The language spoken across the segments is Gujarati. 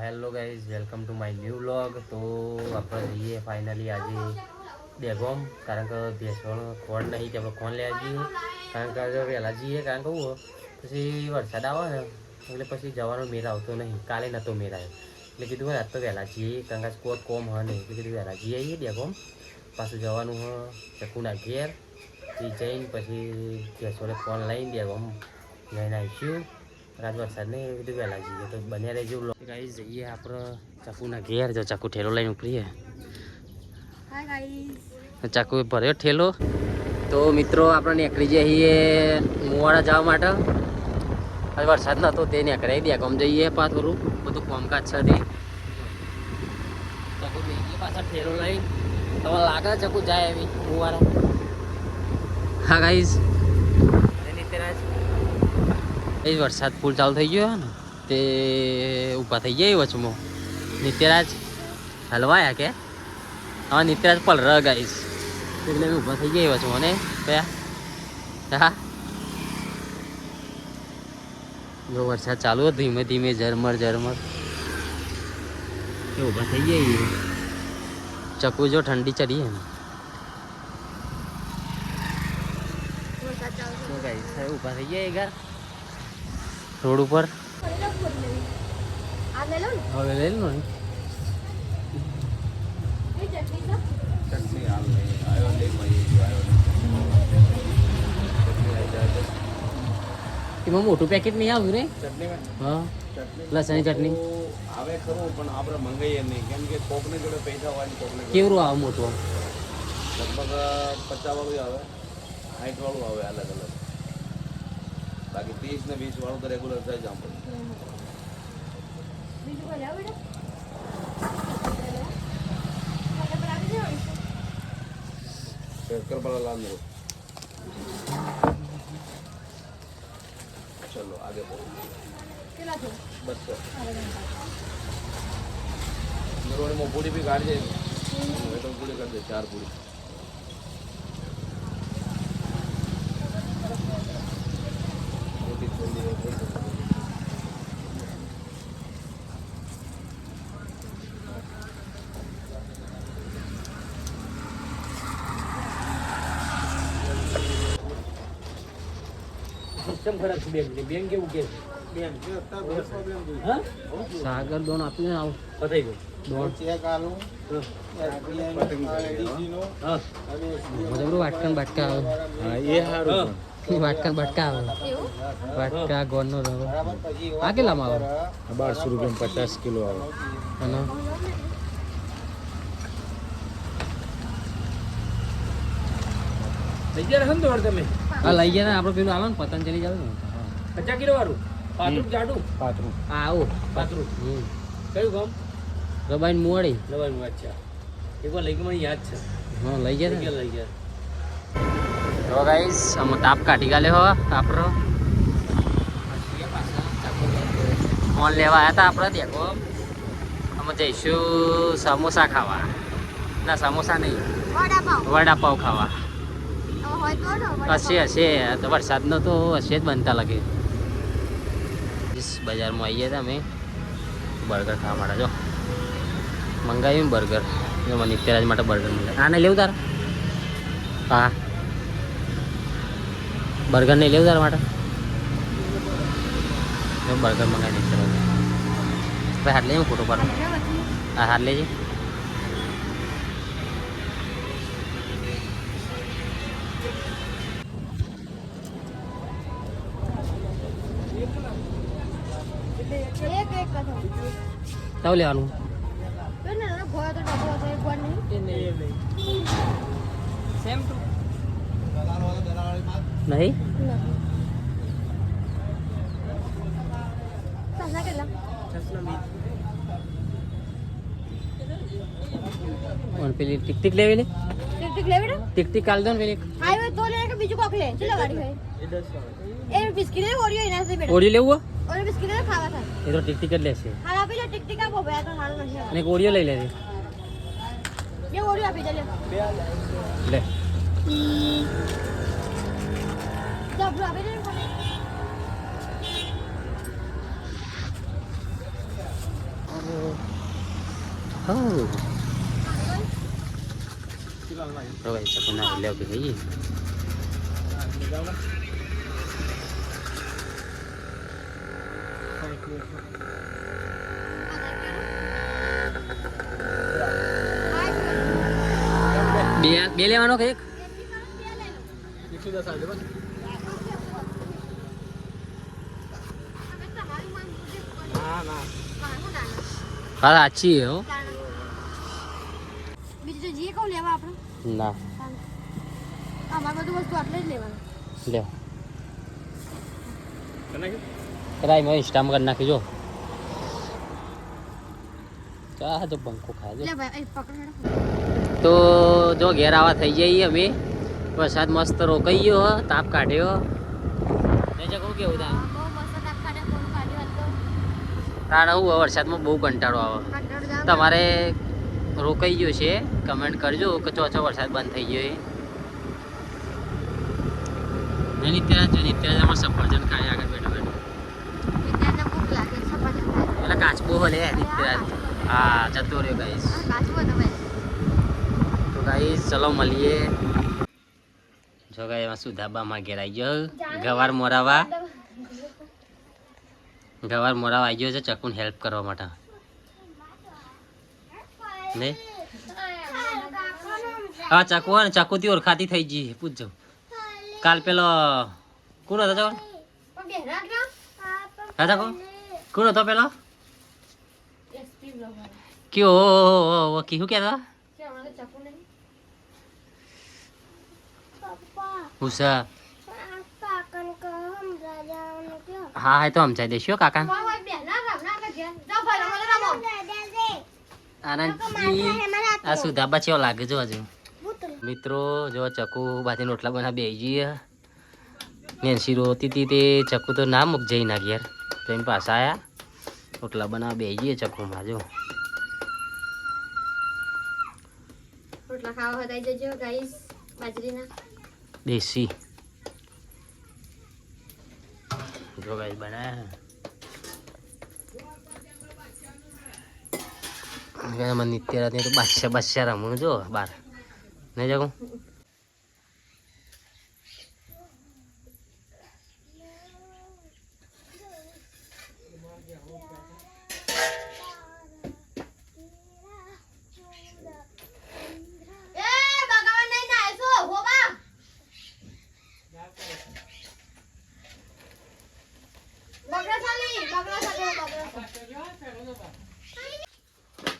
Hello guys, welcome to my new vlog. તો આપણે જઈએ ફાઇનલી આજે ડેગોમ, કારણ કે ભેંસવાનો ખોળ નહીં તે આપણે ખોળ લેવા જઈએ. કારણ કે આજે વહેલા જઈએ, કારણ કે હું પછી વરસાદ આવે ને એટલે પછી જવાનો મેળ આવતો નહીં. કાલે નહોતો મેળ આવ્યો એટલે કીધું આજ તો વહેલા જઈએ, કારણ કે કોઈ કોમ હ નહીં એટલે કીધું વહેલા જઈએ આવીએ ડેગોમ. પાછું જવાનું હ ચકુના ઘેર, એ જઈને પછી ભેંસોને ખોળ લઈને ડેગોમ લઈને આવીશું. રાત વરસાદ નહીં એવું બધું વહેલા જઈએ તો બન્યા રહેજો. ગાઈસ જઈએ આપણે ચકુના ઘેર. જો ચકુ ઠેલો લઈને ઉપરીએ. ચકુ ભર્યો ઠેલો. તો મિત્રો આપણે નીકળી જઈએ મુવાડા જવા માટે. હવે વરસાદ નહોતો તે નીકળાવી દે આમ જઈએ પાછું કરું બધું કામકાજ છે તે ચકુ જઈએ પાછા ઠેલો લઈને. તમને લાગે ચકુ જાય એવી મુવાડા? હા ગાઈસ એ વરસાદ ફૂલ ચાલુ થઈ ગયો ને તે ઊભા થઈ જાય વચમાં. નિત્યરાજ હલવાયા કે હા નિત્યરાજ પલ ર ગાઈશ એટલે ઊભા થઈ જાય વચમાં ને કયા. હા જો વરસાદ ચાલુ હોય ધીમે ધીમે ઝરમર ઝરમર એ ઊભા થઈ જાય. ચકુ જો ઠંડી ચડી ને ગાઈશ ઊભા થઈ જાય ઘર રોડ ઉપર. હવે લઈ લો ને એમાં મોટું પેકેટ નહીં આવ્યું રે હા લસણની ચટણી આવે ખરું પણ આપણે મંગાઈએ નહીં કેમ કે કોકને જોડે પૈસા વાળી કોકને કેવું આવે મોટું? લગભગ 50 વાળું આવે, 60 વાળું આવે અલગ અલગ. બાકી 30 ને 20 વાળું તો રેગ્યુલર સાઈઝ આપણે. शक्कर लाल चलो आगे बढ़ो. बस मेरे में पूरी भी काट दे तो पूरी कर दे 4 पूरी. સિસ્ટમ ખરાબ છે બેંક કેવું કે સાગર દોન આપીને આવું પતાઈ ગયું. દોન ચેક આલું વાટકા બાટકા આવે. હા એ સારું વાટકા બાટકા આવે. વાટકા ગોળનો રવો આ કેટલામાં આવે? 1200 રૂપિયા 50 કિલો આવે. અને લઈ ગયા ને દોડ તમે હા લઈ ગયા ને આપણે પેલું આવે ને પતંજલિ જાવ ને 50 કિલો વાળું પાતળું જાડું પાતરું હા આવું પાતળું કયું ગામ? રબાઈન મુવાડી. લવાનું અચ્છા એકવાર લઈ મને યાદ છે. હા લઈ ગયા ને લઈ ગયા. તો ગાઈસ અમે તાપ કાઢી ગાલ્યો હો આપણો ફોન લેવા આવ્યા હતા આપણે દેખો. અમે જઈશું સમોસા ખાવા. ના સમોસા નહીં વડાપાવ ખાવા. હશે તો વરસાદનો તો હશે જ બનતા લાગે. બજારમાં આવીએ હતા અમે બર્ગર ખાવા માટે. જો મંગાવ્યું ને બર્ગર. જો મને નિત્યરાજ માટે બર્ગર મંગાવ્યું. આને લેવું તારે? હા બર્ગર નહીં લેવું તારા માટે? બર્ગર મંગાવી નિત્યરાજ ભાઈ હાથ લેજે ફોટો પાડો. હા હાથ લેજે. તાવ લેવાનું નહીં પેલી ટિક ટિક લેવી લે ટિક ટિક કાલ દો ને પેલી બીજું કોક લે ચલો ગાડી ભાઈ એ બિસ્કિટ લે ઓરિયો એના સે બેટા ઓરિયો લેવું ઓરિયો બિસ્કિટ લે ખાવા થાય એ તો ટિક ટિક જ લેશે. હા આપી લે ટિક ટિક આપો ભાઈ તો મારું નથી અને એક ઓરિયો લઈ લેજે. એ ઓરિયો આપી દે લે લે જબરો આપી દે. અરે તો ગાઈસ ચકુ ના લે કે ગઈ બે લેવાનો કે એક 110 આવજો બસ. ના ના હા સાચી હો બીજું તો જે કહું લેવા આપણે ના અમારે બધું વસ્તુ આપણે જ લેવાનું લ્યો કનાઈ કરાય મેં ઇન્સ્ટામાં કરી નાખી જો કા તો પંખો ખાય લે ભાઈ પકડ તો જો ઘેર આવા થઈ જઈએ અમે વરસાદ મસ્ત રોકાઈ ગયો હ તાપ કાઢ્યો ને જગું કેવું થાય બહુ મસ્ત તાપ કાઢે ફોન કાઢ્યો હતો તાણે હું વરસાદમાં બહુ કંટાળો આવે કંટાળો જાવ તમારે રોકાઈ ગયો છે કમેન્ટ કરજો કે ચોથો વરસાદ બંધ થઈ ગયો એ નિત્યામાં સફરજન ખાય આગળ બેઠા બેઠા વિદ્યાને ભૂખ લાગે સફરજન ખાય પેલા કાચબો હલે નિત્યરાજ હા જતો રહ્યો ગાઈસ કાચું હતું ભાઈ તો ગાઈસ ચલો મળીએ જો ગાય એમાં સુધાબામાં ઘેર આવી ગયો ગવાર મોરાવા આવી ગયો છે ચકુને હેલ્પ કરવા માટે ને હા ચકુ ને ચકુથી ઓળખાતી થઈ ગઈ પૂછજો કાલ પેલો કોણ હતો ચકુ હા ચકુ કોણ હતો પેલો કયો કીધું કહેતા ઉષા હા હા તો સમજાઈ દઈશું કાકા આનંદજી આ સુધાબા ચેવો લાગે જો હજુ મિત્રો જો ચકુ બાથી રોટલા બના બે જઈએ નેન્સી રોતી હતી તે ચકુ તો ના મૂક જઈ ના ઘેર તો એની પાસે આયા રોટલા બનાવવા બે જઈએ ચકુમાં જો રોટલા ખાવા હદાઈ જજો ગાઈસ બાજરીના દેશી જો ગાઈસ બનાયા મને નિત્ય રાત તો બાદશાહ રમવું જો બાર નહીં જાઉં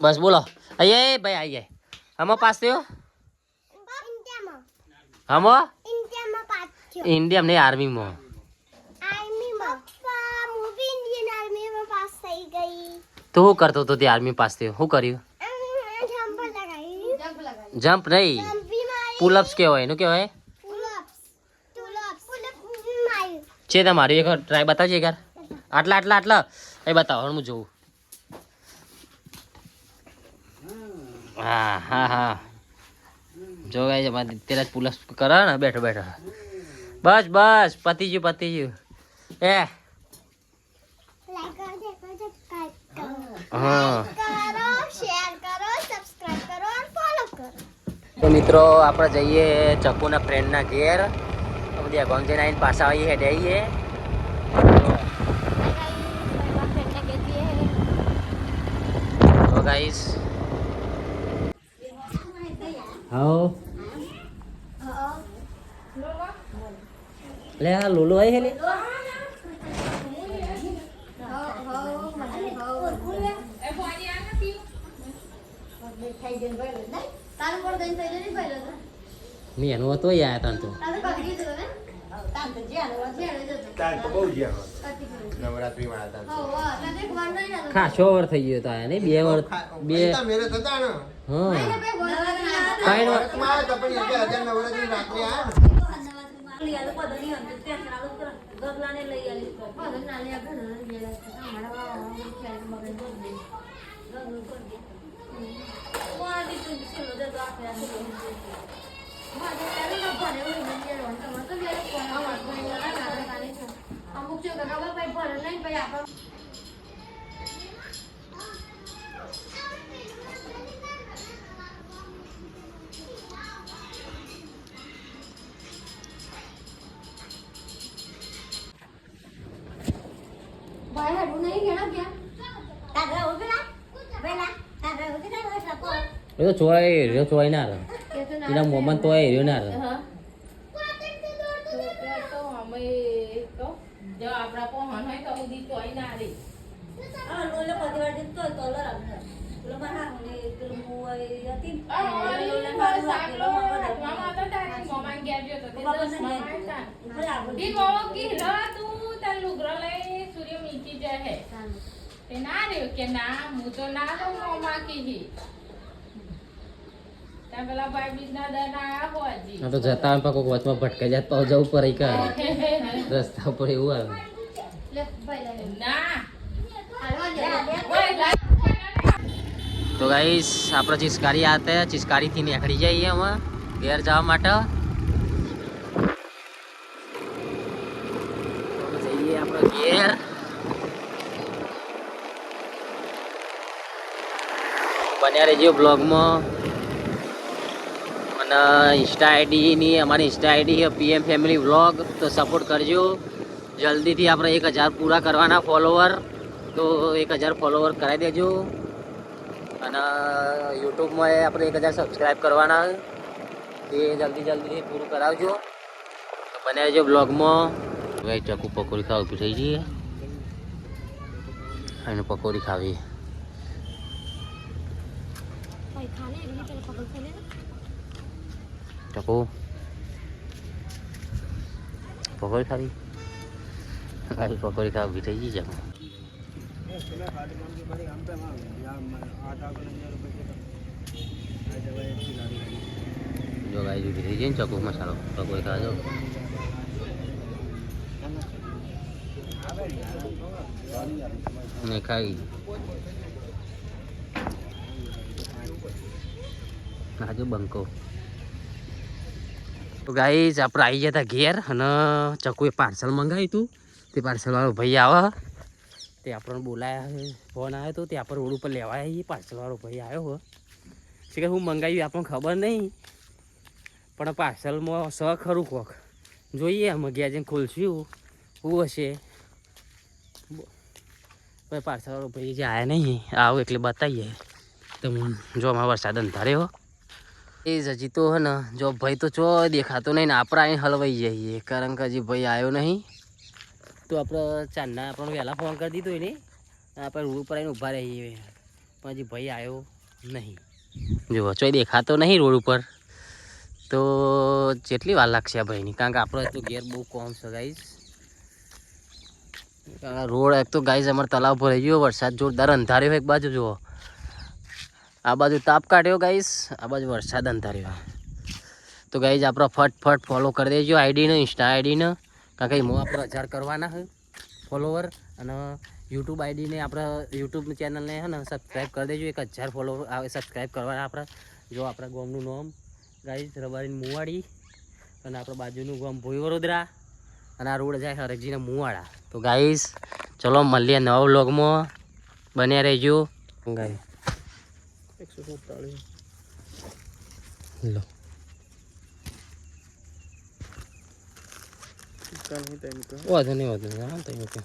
બસ બોલો આઈએ ભાઈ આઈએ હમો પાસ થયો હમો ઇન્ડિયા નહીં આર્મીમાં તો શું કરતો હતો તે આર્મી પાસ થયો શું કર્યું જમ્પ નહીં પુલઅપ્સ કહેવાય એનું કહેવાય છે તમારી એક ટ્રાય બતાવજે યાર આટલા એ બતાવો હું જોઉં હા જો ગાય તેરા જ પુલઅપ્સ કરે ને બેઠો બસ પતી ગયું હા તો મિત્રો આપણે જઈએ ચકુના ફ્રેન્ડના ઘેર બધી અગાઉ જઈને આવીને પાછા આવીએ હેડે આવીએ તો ગાઈસ હાઉ લે આ લોલો આય હે લે ની એનો હતો યાર તન તો ખાસો વાર થઈ ગયો તો આયા નહીં 2 વાર બે અમુક જો ગગા ભાઈ ભરે નહીં ભાઈ આપણે એ તો ચોય રહ્યો ચોય ના રહે એ તો ના એના મોમાં તો રહ્યો ના રહે હા તો અમે તો જો આપણા પહોંચ હોય તો ઉદી ચોઈ ના રે આ લોલે પતિવાર દિન તો તોલર આવશે પેલો મારા ને પેલો મોય હતી લોલે મારો સાકલો હાથમાં તો તારી મોમાં ગયા ગયો તો તે દસ માં આવ્યા દી બહુ કી તું તાર લુગરો લઈ સૂર્ય મીચી જાય હે તે ના રે કે ના હું તો ના તો મોમાં કી ત્યાં પેલા ભાઈ બીજના દન આયા હો હજી આ તો જતા હોય કોઈક વચમાં ભટકાઈ જાય તો જવું પડે કે રસ્તા ઉપર એવું આવે લે ભાઈ લે ના હાલવા દે ઓય લા તો ગાઈસ આપણે ચિસ્કારી આતે ચિસ્કારીથી નીકળી જઈએ અમે ઘેર જવા માટે તો જઈએ આપણે ઘેર બન્યા રહેજો બ્લોગમાં અને ઇન્સ્ટા આઈડીની અમારી ઇન્સ્ટા આઈડી છે PM ફેમિલી વ્લોગ તો સપોર્ટ કરજો જલ્દીથી આપણે 1000 પૂરા કરવાના ફોલોવર તો 1000 ફોલોવર કરાવી દેજો અને યુટ્યુબમાં આપણે 1000 સબસ્ક્રાઈબ કરવાના એ જલ્દીથી પૂરું કરાવજો તો બને રહેજો બ્લોગમાં ભાઈ ચકુ પકોડી ખાવ ઊભી થઈ જઈએ અને પકોડી ખાવી ભાઈ ખાને એની પેલો પકડ ખેલે ચકુ પકોડી ખાવી ગાડી પકોડી ખાવ ઊભી થઈ જઈ જમા જો ગાય ઊભી થઈ જઈને ચકુ મસાલો પકોડી ખાજો ને ખાઈ નાજો બંકો તો ગાઈસ આપણે આવી ગયા હતા ઘેર અને ચકુએ પાર્સલ મંગાવ્યું હતું તે પાર્સલવાળો ભાઈ આવે તે આપણને બોલાયા ફોન આવ્યો હતો તે આપણે રોડ ઉપર લેવા આવીએ પાર્સલવાળો ભાઈ આવ્યો હોય છે કે હું મંગાવ્યું આપણને ખબર નહીં પણ પાર્સલમાં સ ખરું કોક જોઈએ અમે ગયા જઈને ખોલશું શું હશે ભાઈ પાર્સલવાળો ભાઈ જે આવ્યા નહીં આવો એટલે બતાવીએ તમે જો અમારા વરસાદ અંધાર્યો એ જ હજી તો હે ને જો ભાઈ તો ચો દેખાતો નહીં ને આપણે આવીને હલવાઈ જઈએ કારણ કે હજી ભાઈ આવ્યો નહીં તો આપણે ચાંદના આપણને વહેલા ફોન કરી દીધો એને આપણે રોડ ઉપર આવીને ઊભા રહીએ પણ હજી ભાઈ આવ્યો નહીં જો ચોય દેખાતો નહીં રોડ ઉપર તો જેટલી વાર લાગશે આ ભાઈની કારણ કે આપણે તો ઘેર બહુ કોમ છે ગાઈઝ રોડ એક તો ગાઈઝ અમારે તલાવ ભરાઈ ગયો વરસાદ જોરદાર અંધાર્યો એક બાજુ જુઓ આ બાજુ તાપ કાઢ્યો ગાઈઝ આ બાજુ વરસાદ અંધાર્યો તો ગાઈઝ આપણે ફટફટ ફોલો કરી દેજો આઈડીને ઇન્સ્ટા આઈડીને કારણ કે એમાં આપણે 1000 કરવાના છે ફોલોવર અને યુટ્યુબ આઈડીને આપણે યુટ્યુબ ચેનલને છે ને સબસ્ક્રાઈબ કરી દેજો 1000 ફોલોવર આવે સબસ્ક્રાઈબ કરવાના આપણે જો આપણા ગામનું નામ ગાઈઝ રબારીની મુવાડી અને આપણા બાજુનું ગામ ભોઈ વડોદરા અને આ રોડ જાય હરકજીના મુવાડા તો ગાઈઝ ચલો મળીએ નવા વ્લોગમાં બન્યા રહેજો ગાઈ 147 લો વાંધો નહીં હા તો ઓકે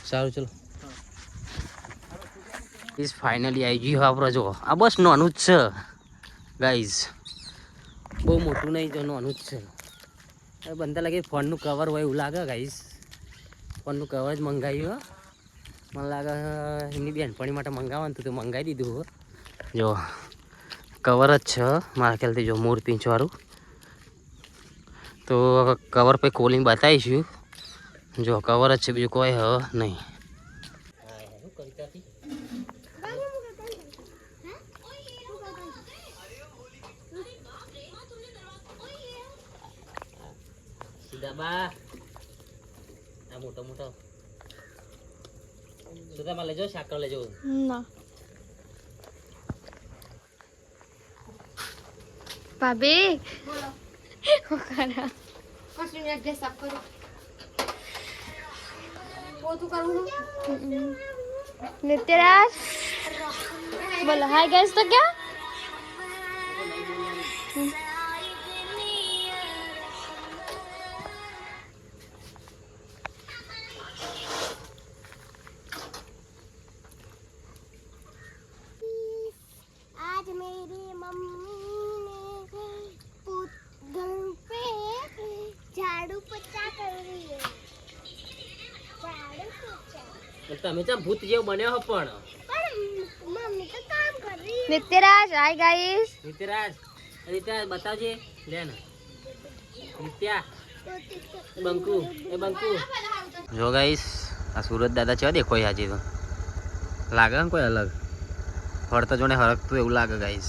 સારું ચલો ઇસ ફાઇનલી આવી ગયું આપણે જો આ બસ નાનું જ છે ગાઈઝ બહુ મોટું નહીં જો નાનું જ છે બનતા લાગે ફોનનું કવર હોય એવું લાગે ગાઈઝ ફોનનું કવર જ મંગાવ્યું મને લાગે એમની બેનપણી માટે મંગાવવાનું હતું તો મંગાવી દીધું જો કવર જ છે મારા ખ્યાલથી જો મોર પીંછવાળું તો કવર પછી ખોલીને બતાવીશું જો કવર જ છે બીજું કોઈ હ નહીં સીધા આ મોટો મોટો સુધામાં લેજો સાકર લેજો ના ભાભી બોલો કોકરા કશું ને ડ્રેસ આપ કરો પોતું કરું નિત્યરાજ બોલો હાય ગાઈસ તો क्या તમે ચમ ભૂત જેવો બન્યો હો પણ નિત્યરાજ હાય ગાઈસ. નિત્યરાજ બતાવજે લે ને નિત્યા એ બંકુ જો ગાઈસ આ સુરત દાદા છે દેખો હાજી તો લાગે ને કોઈ અલગ ફરતા જોને હરકતું એવું લાગે ગાઈસ.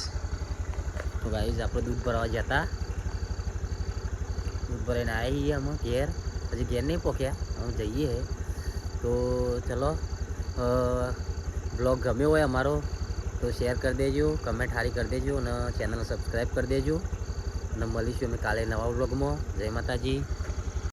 તો ગાઈસ આપણે દૂધ ભરવા જતા દૂધ ભરાઈને આવી અમે ઘેર હજી ઘેર નહીં પહોંચ્યા અમે જઈએ તો ચલો બ્લોગ ગમ્યો હોય અમારો તો શેર કરી દેજો કમેન્ટ સારી કરી દેજો અને ચેનલ સબસ્ક્રાઈબ કરી દેજો અને મળીશું અમે કાલે નવા બ્લોગમાં. જય માતાજી.